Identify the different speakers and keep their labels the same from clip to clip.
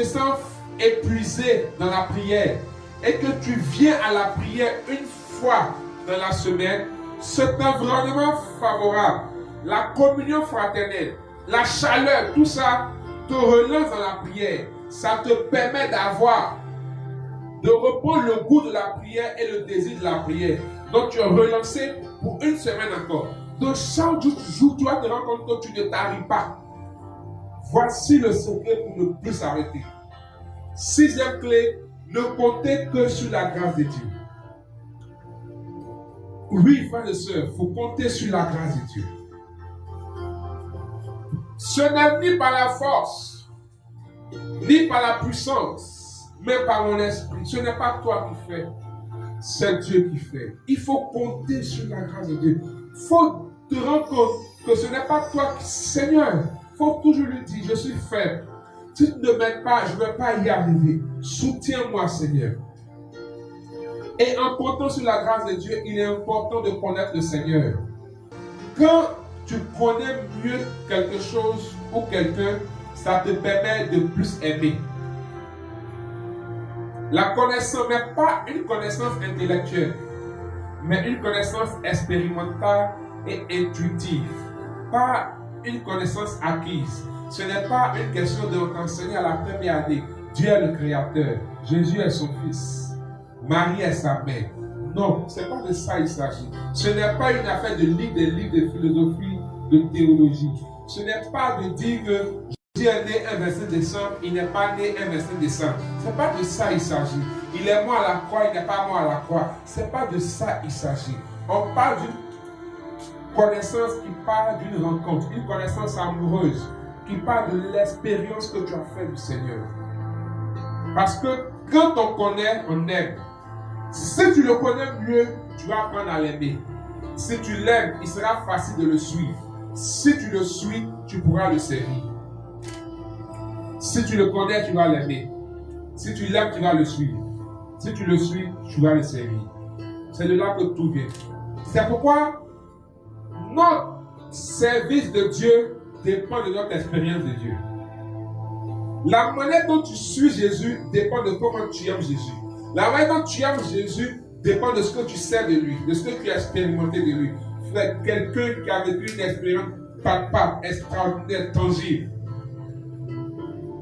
Speaker 1: sens épuisé dans la prière et que tu viens à la prière une fois dans la semaine, cet environnement favorable, la communion fraternelle, la chaleur, tout ça te relance dans la prière. Ça te permet de reprendre le goût de la prière et le désir de la prière. Donc tu es relancé pour une semaine encore. Donc chaque jour, tu vas te rendre compte que tu ne t'arrives pas. Voici le secret pour ne plus s'arrêter. Sixième clé, ne comptez que sur la grâce de Dieu. Oui, frères et sœurs, il faut compter sur la grâce de Dieu. Ce n'est ni par la force, ni par la puissance, mais par mon esprit. Ce n'est pas toi qui fais, c'est Dieu qui fait. Il faut compter sur la grâce de Dieu. Il faut te rendre compte que ce n'est pas toi qui... Seigneur, il faut toujours lui dire, je suis faible. Si tu ne m'aides pas, je ne vais pas y arriver. Soutiens-moi, Seigneur. Et en comptant sur la grâce de Dieu, il est important de connaître le Seigneur. Quand tu connais mieux quelque chose ou quelqu'un, ça te permet de plus aimer. La connaissance n'est pas une connaissance intellectuelle, mais une connaissance expérimentale et intuitive. Pas une connaissance acquise. Ce n'est pas une question de t'enseigner à la première année. Dieu est le Créateur. Jésus est son Fils. Marie est sa mère. Non, ce n'est pas de ça il s'agit. Ce n'est pas une affaire de lire des livres de philosophie, de théologie. Ce n'est pas de dire que Jésus est né un 27 décembre, il n'est pas né un 27 décembre. Ce n'est pas de ça il s'agit. Il est mort à la croix, il n'est pas mort à la croix. Ce n'est pas de ça il s'agit. On parle d'une connaissance qui parle d'une rencontre, une connaissance amoureuse, qui parle de l'expérience que tu as faite du Seigneur. Parce que quand on connaît, on aime. Si tu le connais mieux, tu vas apprendre à l'aimer. Si tu l'aimes, il sera facile de le suivre. Si tu le suis, tu pourras le servir. Si tu le connais, tu vas l'aimer. Si tu l'aimes, tu vas le suivre. Si tu le suis, tu vas le servir. C'est de là que tout vient. C'est pourquoi notre service de Dieu dépend de notre expérience de Dieu. La manière dont tu suis Jésus dépend de comment tu aimes Jésus. La manière dont tu aimes Jésus dépend de ce que tu sais de lui, de ce que tu as expérimenté de lui. Frère, quelqu'un qui a vécu une expérience extraordinaire, tangible,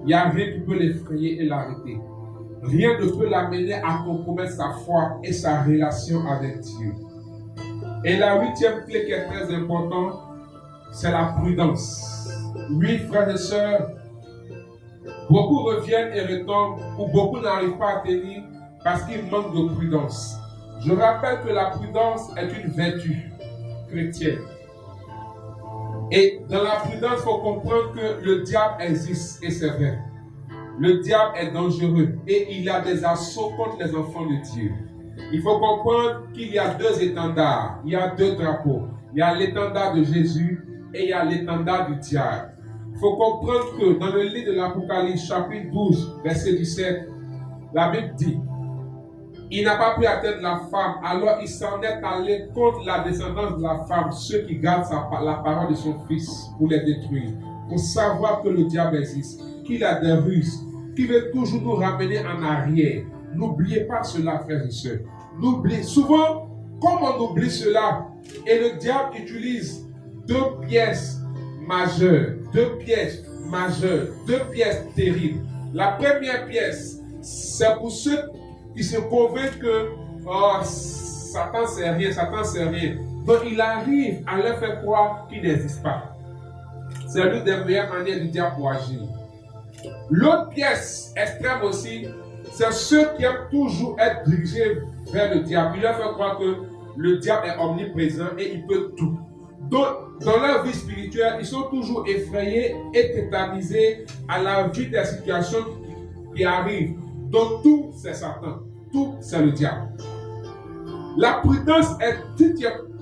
Speaker 1: il n'y a rien qui peut l'effrayer et l'arrêter. Rien ne peut l'amener à compromettre sa foi et sa relation avec Dieu. Et la huitième clé qui est très importante, c'est la prudence. Oui, frères et sœurs, beaucoup reviennent et retombent, ou beaucoup n'arrivent pas à tenir parce qu'ils manquent de prudence. Je rappelle que la prudence est une vertu chrétienne. Et dans la prudence, il faut comprendre que le diable existe, et c'est vrai. Le diable est dangereux et il a des assauts contre les enfants de Dieu. Il faut comprendre qu'il y a deux étendards, il y a deux drapeaux. Il y a l'étendard de Jésus et il y a l'étendard du diable. Il faut comprendre que dans le livre de l'Apocalypse, chapitre 12, verset 17, la Bible dit: il n'a pas pu atteindre la femme, alors il s'en est allé contre la descendance de la femme, ceux qui gardent la parole de son fils pour les détruire. Pour savoir que le diable existe, qu'il a des ruses, qu'il veut toujours nous ramener en arrière. N'oubliez pas cela, frères et sœurs. Souvent, comme on oublie cela, et le diable utilise deux pièces majeures, deux pièces terribles. La première pièce, c'est pour ceux qui se convainquent que Satan c'est rien. Donc il arrive à leur faire croire qu'il n'existe pas. C'est l'une des meilleures manières du diable pour agir. L'autre pièce extrême aussi, c'est ceux qui aiment toujours être dirigés vers le diable. Il leur fait croire que le diable est omniprésent et il peut tout. Donc, dans leur vie spirituelle, ils sont toujours effrayés et tétanisés à la vue des situations qui arrivent. Donc, tout, c'est Satan. Tout, c'est le diable. La prudence est, si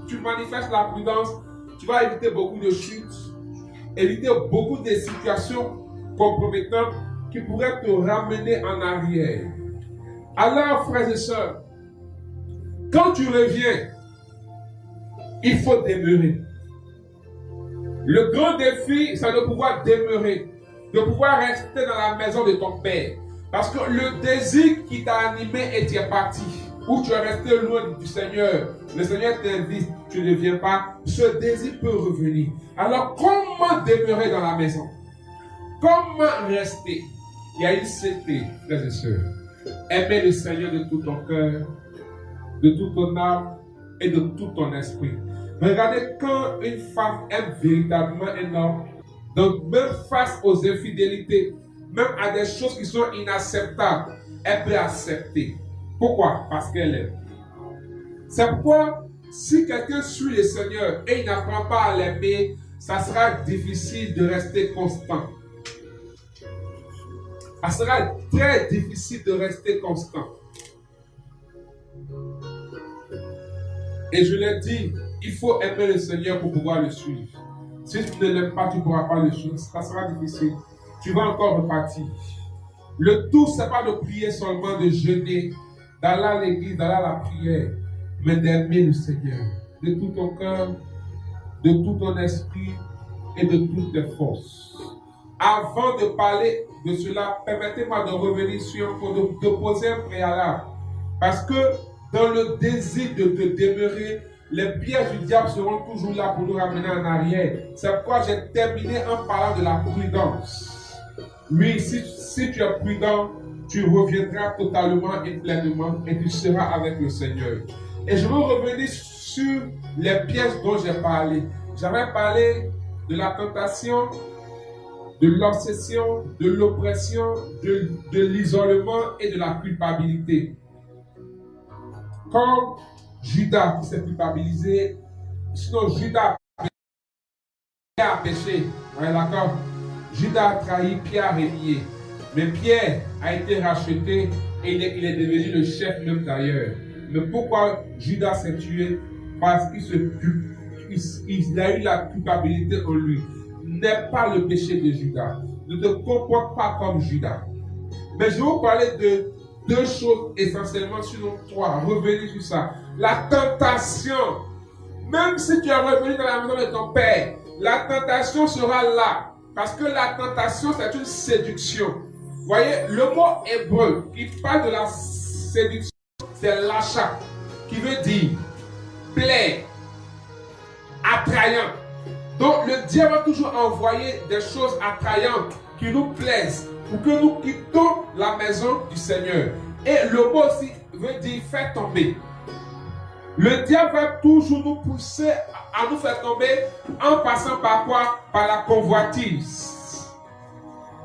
Speaker 1: tu manifestes la prudence, tu vas éviter beaucoup de chutes, éviter beaucoup de situations compromettantes qui pourraient te ramener en arrière. Alors, frères et sœurs, quand tu reviens, il faut demeurer. Le grand défi, c'est de pouvoir demeurer. de pouvoir rester dans la maison de ton Père. Parce que le désir qui t'a animé et tu es parti, ou tu es resté loin du Seigneur, le Seigneur t'invite, tu ne viens pas, ce désir peut revenir. Alors comment demeurer dans la maison? Comment rester? Il y a une cité, frères et sœurs. Aimer le Seigneur de tout ton cœur, de toute ton âme et de tout ton esprit. Regardez quand une femme aime véritablement un homme, donc même face aux infidélités, même à des choses qui sont inacceptables, elle peut accepter. Pourquoi? Parce qu'elle aime. C'est pourquoi si quelqu'un suit le Seigneur et il n'apprend pas à l'aimer, ça sera difficile de rester constant. Ça sera très difficile de rester constant. Et je l'ai dit, il faut aimer le Seigneur pour pouvoir le suivre. Si tu ne l'aimes pas, tu ne pourras pas le suivre. Ça sera difficile. Tu vas encore repartir. Le tout, ce n'est pas de prier seulement, de jeûner, d'aller à l'église, d'aller à la prière, mais d'aimer le Seigneur de tout ton cœur, de tout ton esprit et de toutes tes forces. Avant de parler de cela, permettez-moi de revenir sur un point, de poser un préalable. Parce que dans le désir de te demeurer, les pièges du diable seront toujours là pour nous ramener en arrière. C'est pourquoi j'ai terminé en parlant de la prudence. Oui, si tu es prudent, tu reviendras totalement et pleinement et tu seras avec le Seigneur. Et je veux revenir sur les pièges dont j'ai parlé. J'avais parlé de la tentation, de l'obsession, de l'oppression, de l'isolement et de la culpabilité. Comme Judas qui s'est culpabilisé, sinon Judas a péché, ouais, d'accord? Judas a trahi, Pierre a renié. Mais Pierre a été racheté et il est devenu le chef même d'ailleurs. Mais pourquoi Judas s'est tué? Parce qu'il a eu la culpabilité en lui. N'est pas le péché de Judas. Ne te comporte pas comme Judas. Mais je vais vous parler de deux choses essentiellement, sinon trois. Revenez sur ça. La tentation. Même si tu es revenu dans la maison de ton père, la tentation sera là. Parce que la tentation, c'est une séduction. Vous voyez, le mot hébreu qui parle de la séduction, c'est l'achat, qui veut dire plaire, attrayant. Donc le diable va toujours envoyer des choses attrayantes qui nous plaisent pour que nous quittons la maison du Seigneur. Et le mot aussi veut dire faire tomber. Le diable va toujours nous pousser à nous faire tomber en passant par quoi? Par la convoitise.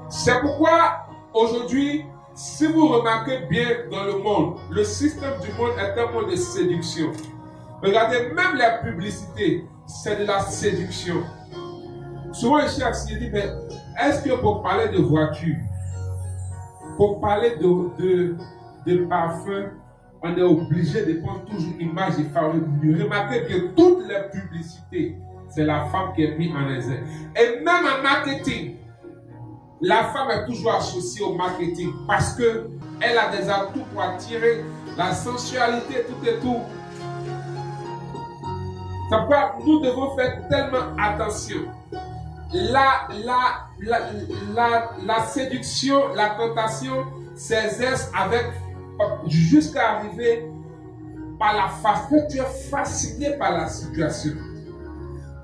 Speaker 1: C'est pourquoi aujourd'hui, si vous remarquez bien dans le monde, le système du monde est un monde de séduction. Regardez, même la publicité, c'est de la séduction. Souvent, ici, je dis, mais est-ce que pour parler de voiture, pour parler de parfum, on est obligé de prendre toujours image et faveur. Remarquez que toutes les publicités, c'est la femme qui est mise en exergue. Et même en marketing, la femme est toujours associée au marketing parce qu'elle a des atouts pour attirer la sensualité, tout et tout. C'est pourquoi nous devons faire tellement attention. La séduction, la tentation s'exerce avec jusqu'à arriver par la face. Tu es fasciné par la situation.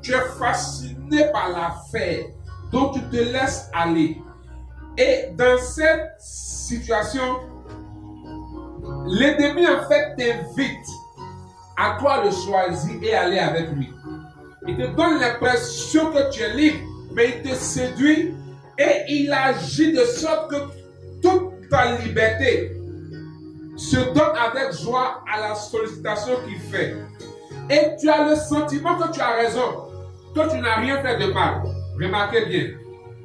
Speaker 1: Tu es fasciné par l'affaire. Donc tu te laisses aller. Et dans cette situation, l'ennemi en fait t'invite à toi de choisir et aller avec lui. Il te donne l'impression que tu es libre, mais il te séduit et il agit de sorte que toute ta liberté se donne avec joie à la sollicitation qu'il fait. Et tu as le sentiment que tu as raison, que tu n'as rien fait de mal. Remarquez bien,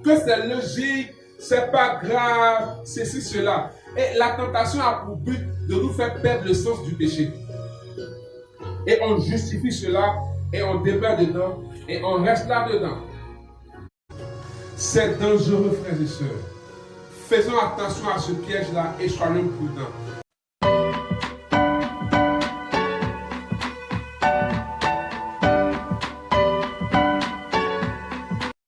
Speaker 1: que c'est logique, c'est pas grave, ceci, cela. Et la tentation a pour but de nous faire perdre le sens du péché. Et on justifie cela, et on demeure dedans, et on reste là-dedans. C'est dangereux, frères et sœurs. Faisons attention à ce piège-là et soyons prudents.